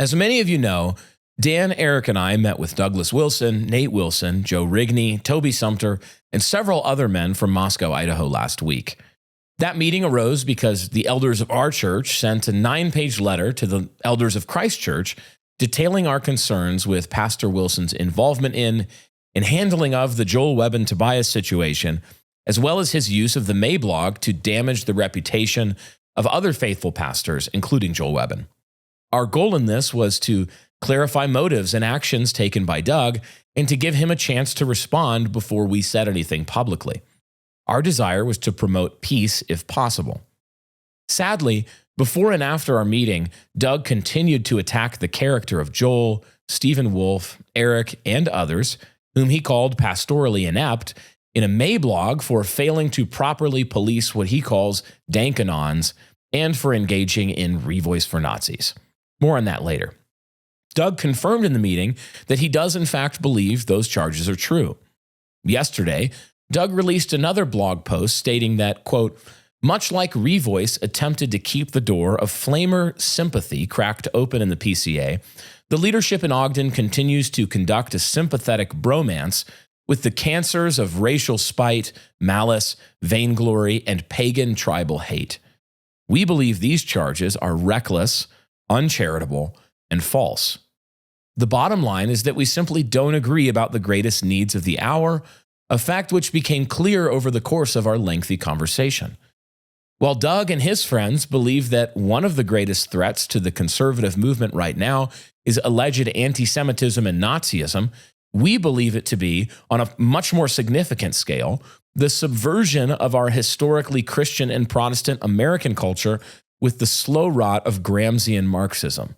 As many of you know, Dan, Eric, and I met with Douglas Wilson, Nate Wilson, Joe Rigney, Toby Sumter, and several other men from Moscow, Idaho last week. That meeting arose because the elders of our church sent a 9-page letter to the elders of Christ Church detailing our concerns with Pastor Wilson's involvement in and handling of the Joel Webbon Tobias situation, as well as his use of the May blog to damage the reputation of other faithful pastors, including Joel Webbon. Our goal in this was to clarify motives and actions taken by Doug and to give him a chance to respond before we said anything publicly. Our desire was to promote peace if possible. Sadly, before and after our meeting, Doug continued to attack the character of Joel, Stephen Wolfe, Eric, and others, whom he called pastorally inept, in a May blog for failing to properly police what he calls dankanons and for engaging in revoice for Nazis. More on that later. Doug confirmed in the meeting that he does in fact believe those charges are true. Yesterday, Doug released another blog post stating that, quote, much like Revoice attempted to keep the door of flamer sympathy cracked open in the PCA, the leadership in Ogden continues to conduct a sympathetic bromance with the cancers of racial spite, malice, vainglory, and pagan tribal hate. We believe these charges are reckless, uncharitable, and false. The bottom line is that we simply don't agree about the greatest needs of the hour, a fact which became clear over the course of our lengthy conversation. While Doug and his friends believe that one of the greatest threats to the conservative movement right now is alleged anti-Semitism and Nazism, we believe it to be, on a much more significant scale, the subversion of our historically Christian and Protestant American culture with the slow rot of Gramscian Marxism.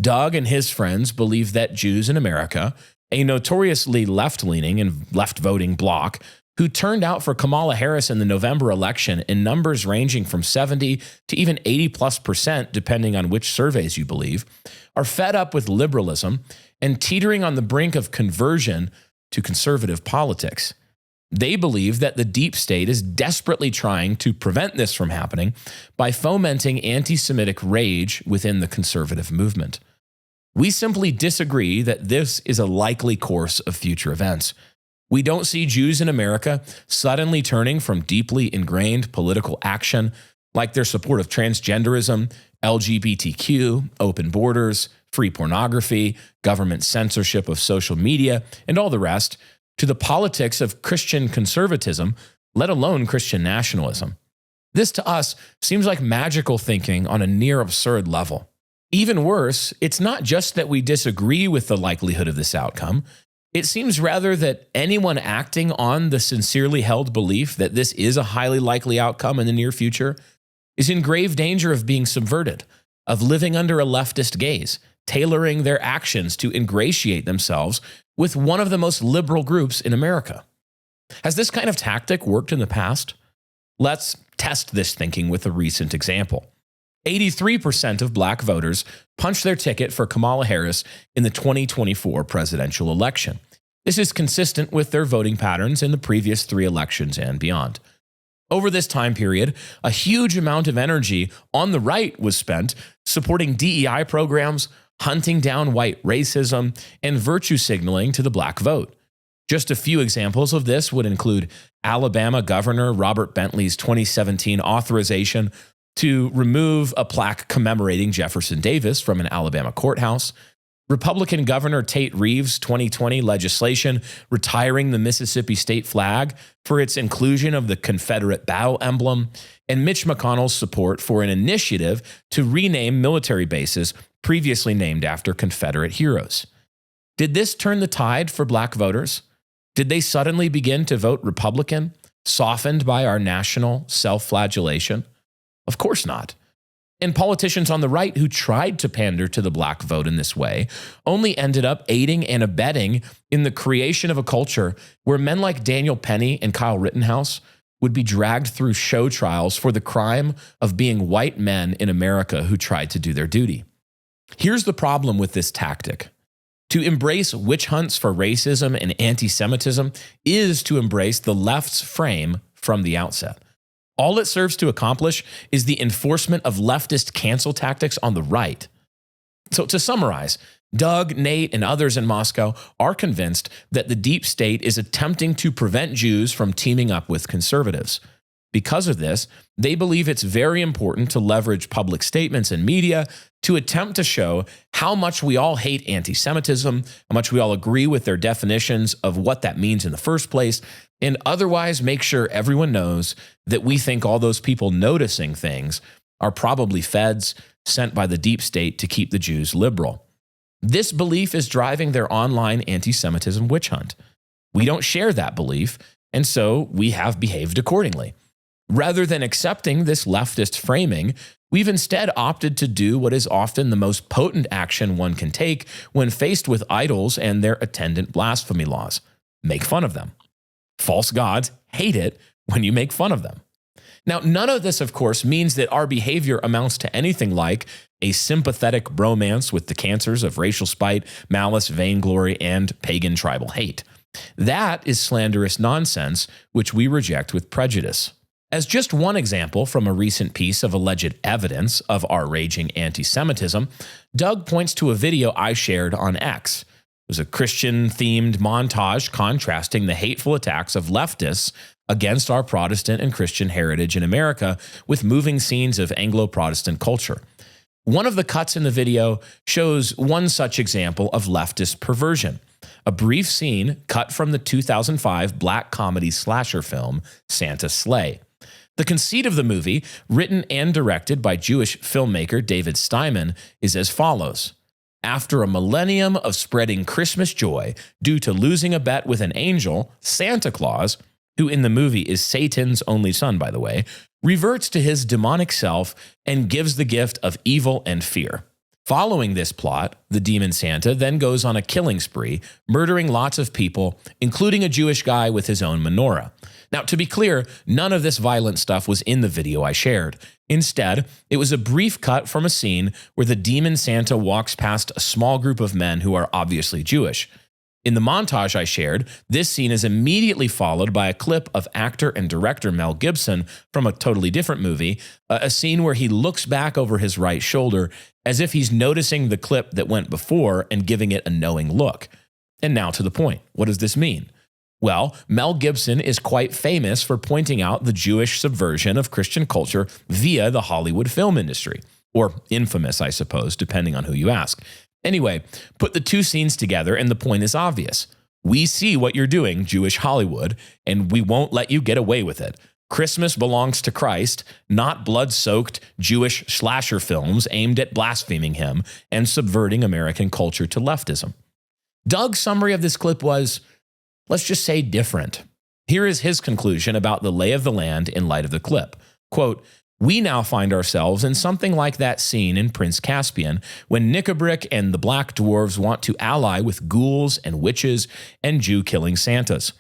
Doug and his friends believe that Jews in America, a notoriously left-leaning and left-voting bloc, who turned out for Kamala Harris in the November election in numbers ranging from 70 to even 80+% depending on which surveys you believe, are fed up with liberalism and teetering on the brink of conversion to conservative politics. They believe that the deep state is desperately trying to prevent this from happening by fomenting anti-Semitic rage within the conservative movement. We simply disagree that this is a likely course of future events. We don't see Jews in America suddenly turning from deeply ingrained political action, like their support of transgenderism, LGBTQ, open borders, free pornography, government censorship of social media, and all the rest, to the politics of Christian conservatism, let alone Christian nationalism. This to us seems like magical thinking on a near absurd level. Even worse, it's not just that we disagree with the likelihood of this outcome. It seems rather that anyone acting on the sincerely held belief that this is a highly likely outcome in the near future is in grave danger of being subverted, of living under a leftist gaze, tailoring their actions to ingratiate themselves with one of the most liberal groups in America. Has this kind of tactic worked in the past? Let's test this thinking with a recent example. 83% of black voters punched their ticket for Kamala Harris in the 2024 presidential election. This is consistent with their voting patterns in the previous 3 elections and beyond. Over this time period, a huge amount of energy on the right was spent supporting DEI programs, hunting down white racism, and virtue signaling to the black vote. Just a few examples of this would include Alabama Governor Robert Bentley's 2017 authorization to remove a plaque commemorating Jefferson Davis from an Alabama courthouse, Republican Governor Tate Reeves' 2020 legislation retiring the Mississippi state flag for its inclusion of the Confederate battle emblem, and Mitch McConnell's support for an initiative to rename military bases previously named after Confederate heroes. Did this turn the tide for black voters? Did they suddenly begin to vote Republican, softened by our national self-flagellation? Of course not. And politicians on the right who tried to pander to the black vote in this way only ended up aiding and abetting in the creation of a culture where men like Daniel Penny and Kyle Rittenhouse would be dragged through show trials for the crime of being white men in America who tried to do their duty. Here's the problem with this tactic. To embrace witch hunts for racism and anti-Semitism is to embrace the left's frame from the outset. All it serves to accomplish is the enforcement of leftist cancel tactics on the right. So to summarize, Doug, Nate, and others in Moscow are convinced that the deep state is attempting to prevent Jews from teaming up with conservatives. Because of this, they believe it's very important to leverage public statements and media to attempt to show how much we all hate anti-Semitism, how much we all agree with their definitions of what that means in the first place, and otherwise make sure everyone knows that we think all those people noticing things are probably feds sent by the deep state to keep the Jews liberal. This belief is driving their online anti-Semitism witch hunt. We don't share that belief, and so we have behaved accordingly. Rather than accepting this leftist framing, we've instead opted to do what is often the most potent action one can take when faced with idols and their attendant blasphemy laws: make fun of them. False gods hate it when you make fun of them. Now, none of this, of course, means that our behavior amounts to anything like a sympathetic bromance with the cancers of racial spite, malice, vainglory, and pagan tribal hate. That is slanderous nonsense, which we reject with prejudice. As just one example from a recent piece of alleged evidence of our raging anti-Semitism, Doug points to a video I shared on X. It was a Christian-themed montage contrasting the hateful attacks of leftists against our Protestant and Christian heritage in America with moving scenes of Anglo-Protestant culture. One of the cuts in the video shows one such example of leftist perversion, a brief scene cut from the 2005 black comedy slasher film Santa Slay. The conceit of the movie, written and directed by Jewish filmmaker David Steinman, is as follows. After a millennium of spreading Christmas joy due to losing a bet with an angel, Santa Claus, who in the movie is Satan's only son, by the way, reverts to his demonic self and gives the gift of evil and fear. Following this plot, the demon Santa then goes on a killing spree, murdering lots of people, including a Jewish guy with his own menorah. Now, to be clear, none of this violent stuff was in the video I shared. Instead, it was a brief cut from a scene where the demon Santa walks past a small group of men who are obviously Jewish. In the montage I shared, this scene is immediately followed by a clip of actor and director Mel Gibson from a totally different movie, a scene where he looks back over his right shoulder as if he's noticing the clip that went before and giving it a knowing look. And now to the point. What does this mean? Well, Mel Gibson is quite famous for pointing out the Jewish subversion of Christian culture via the Hollywood film industry, or infamous, I suppose, depending on who you ask. Anyway, put the two scenes together and the point is obvious. We see what you're doing, Jewish Hollywood, and we won't let you get away with it. Christmas belongs to Christ, not blood-soaked Jewish slasher films aimed at blaspheming him and subverting American culture to leftism. Doug's summary of this clip was, let's just say, different. Here is his conclusion about the lay of the land in light of the clip. Quote, we now find ourselves in something like that scene in Prince Caspian when Nickabrick and the Black Dwarves want to ally with ghouls and witches and Jew-killing Santas.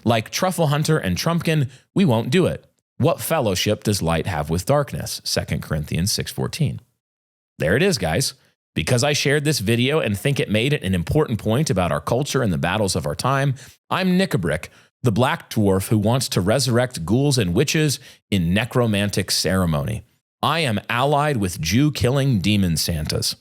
Like Truffle Hunter and Trumpkin, we won't do it. What fellowship does light have with darkness? 2 Corinthians 6:14. There it is, guys. Because I shared this video and think it made an important point about our culture and the battles of our time, I'm Nickabrick, the black dwarf who wants to resurrect ghouls and witches in necromantic ceremony. I am allied with Jew-killing demon Santas.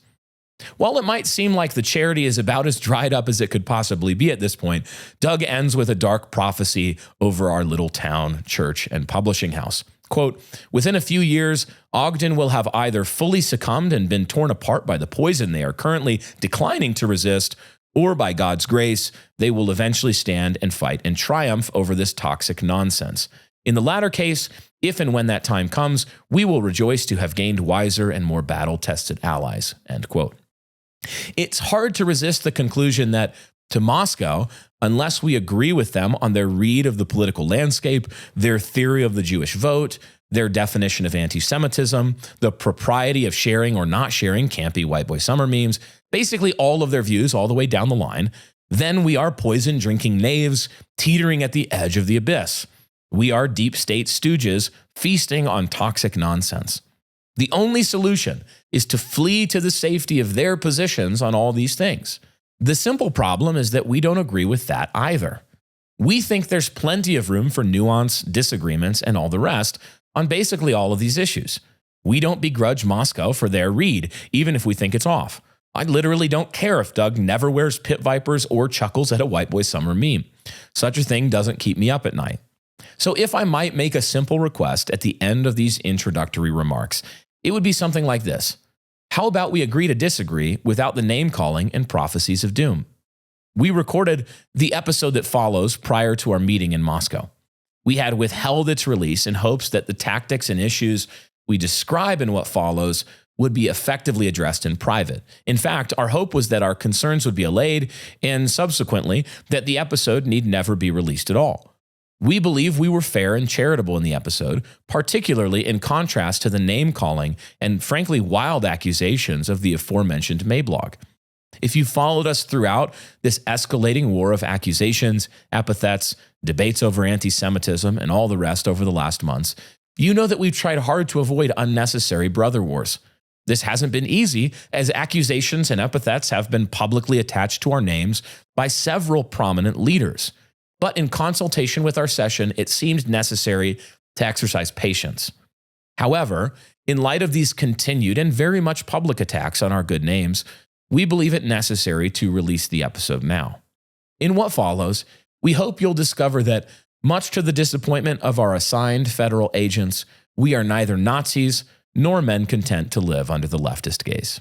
While it might seem like the charity is about as dried up as it could possibly be at this point, Doug ends with a dark prophecy over our little town, church, and publishing house. Quote, within a few years, Ogden will have either fully succumbed and been torn apart by the poison they are currently declining to resist, or by God's grace, they will eventually stand and fight and triumph over this toxic nonsense. In the latter case, if and when that time comes, we will rejoice to have gained wiser and more battle-tested allies, end quote. It's hard to resist the conclusion that to Moscow, unless we agree with them on their read of the political landscape, their theory of the Jewish vote, their definition of anti-Semitism, the propriety of sharing or not sharing campy white boy summer memes, basically all of their views all the way down the line, then we are poison-drinking knaves teetering at the edge of the abyss. We are deep state stooges feasting on toxic nonsense. The only solution is to flee to the safety of their positions on all these things. The simple problem is that we don't agree with that either. We think there's plenty of room for nuance, disagreements, and all the rest on basically all of these issues. We don't begrudge Moscow for their read, even if we think it's off. I literally don't care if Doug never wears pit vipers or chuckles at a white boy summer meme. Such a thing doesn't keep me up at night. So if I might make a simple request at the end of these introductory remarks, it would be something like this. How about we agree to disagree without the name calling and prophecies of doom? We recorded the episode that follows prior to our meeting in Moscow. We had withheld its release in hopes that the tactics and issues we describe in what follows would be effectively addressed in private. In fact, our hope was that our concerns would be allayed and subsequently that the episode need never be released at all. We believe we were fair and charitable in the episode, particularly in contrast to the name-calling and frankly wild accusations of the aforementioned Mablog. If you followed us throughout this escalating war of accusations, epithets, debates over anti-Semitism, and all the rest over the last months, you know that we've tried hard to avoid unnecessary brother wars. This hasn't been easy, as accusations and epithets have been publicly attached to our names by several prominent leaders. But in consultation with our session, it seemed necessary to exercise patience. However, in light of these continued and very much public attacks on our good names, we believe it necessary to release the episode now. In what follows, we hope you'll discover that, much to the disappointment of our assigned federal agents, we are neither Nazis nor men content to live under the leftist gaze.